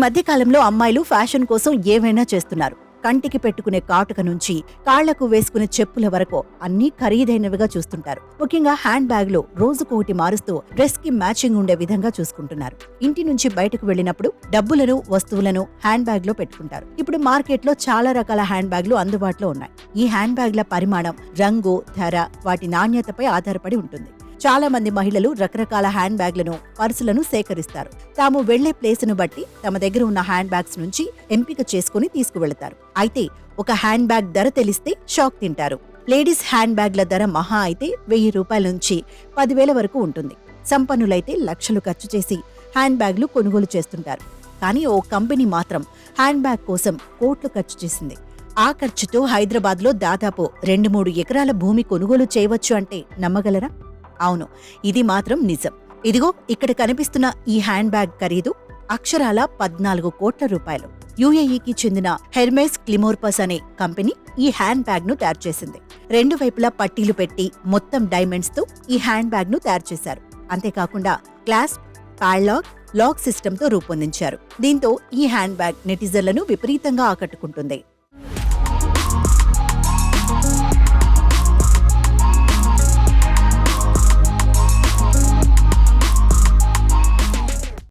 మధ్య కాలంలో అమ్మాయిలు ఫ్యాషన్ కోసం ఏవైనా చేస్తున్నారు. కంటికి పెట్టుకునే కాటుక నుంచి కాళ్లకు వేసుకునే చెప్పుల వరకు అన్నీ ఖరీదైనవిగా చూస్తుంటారు. ముఖ్యంగా హ్యాండ్ బ్యాగ్ లో రోజుకొకటి మారుస్తూ డ్రెస్ కి మ్యాచింగ్ ఉండే విధంగా చూసుకుంటున్నారు. ఇంటి నుంచి బయటకు వెళ్లినప్పుడు డబ్బులను, వస్తువులను హ్యాండ్ బ్యాగ్ లో పెట్టుకుంటారు. ఇప్పుడు మార్కెట్ లో చాలా రకాల హ్యాండ్ బ్యాగ్లు అందుబాటులో ఉన్నాయి. ఈ హ్యాండ్ బ్యాగ్ల పరిమాణం, రంగు, ధర, వాటి నాణ్యతపై ఆధారపడి ఉంటుంది. చాలా మంది మహిళలు రకరకాల హ్యాండ్ బ్యాగ్లను, పర్సులను సేకరిస్తారు. తాము వెళ్లే ప్లేసును బట్టి తమ దగ్గర ఉన్న హ్యాండ్ బ్యాగ్స్ నుంచి ఎంపిక చేసుకుని తీసుకువెళతారు. అయితే ఒక హ్యాండ్ బ్యాగ్ ధర తెలిస్తే షాక్ తింటారు. లేడీస్ హ్యాండ్ బ్యాగ్ల ధర మహా అయితే 1000 రూపాయల నుంచి 10,000 వరకు ఉంటుంది. సంపన్నులైతే లక్షలు ఖర్చు చేసి హ్యాండ్ బ్యాగ్లు కొనుగోలు చేస్తుంటారు. కానీ ఓ కంపెనీ మాత్రం హ్యాండ్ బ్యాగ్ కోసం కోట్లు ఖర్చు చేసింది. ఆ ఖర్చుతో హైదరాబాద్ లో దాదాపు 2-3 ఎకరాల భూమి కొనుగోలు చేయవచ్చు అంటే నమ్మగలరా? అవును, ఇది మాత్రం నిజం. ఇదిగో ఇక్కడ కనిపిస్తున్న ఈ హ్యాండ్ బ్యాగ్ ఖరీదు అక్షరాల 14 కోట్ల రూపాయలు. యుఏఈకి చెందిన హెర్మెస్ క్లిమోర్పస్ అనే కంపెనీ ఈ హ్యాండ్ బ్యాగ్ ను తయారు చేసింది. 2 వైపులా పట్టీలు పెట్టి మొత్తం డైమండ్స్ తో ఈ హ్యాండ్ బ్యాగ్ ను తయారు చేశారు. అంతేకాకుండా క్లాస్ప్, ప్యాడ్లాక్, లాక్ సిస్టమ్ తో రూపొందించారు. దీంతో ఈ హ్యాండ్ బ్యాగ్ నెటిజన్లను విపరీతంగా ఆకట్టుకుంటుంది.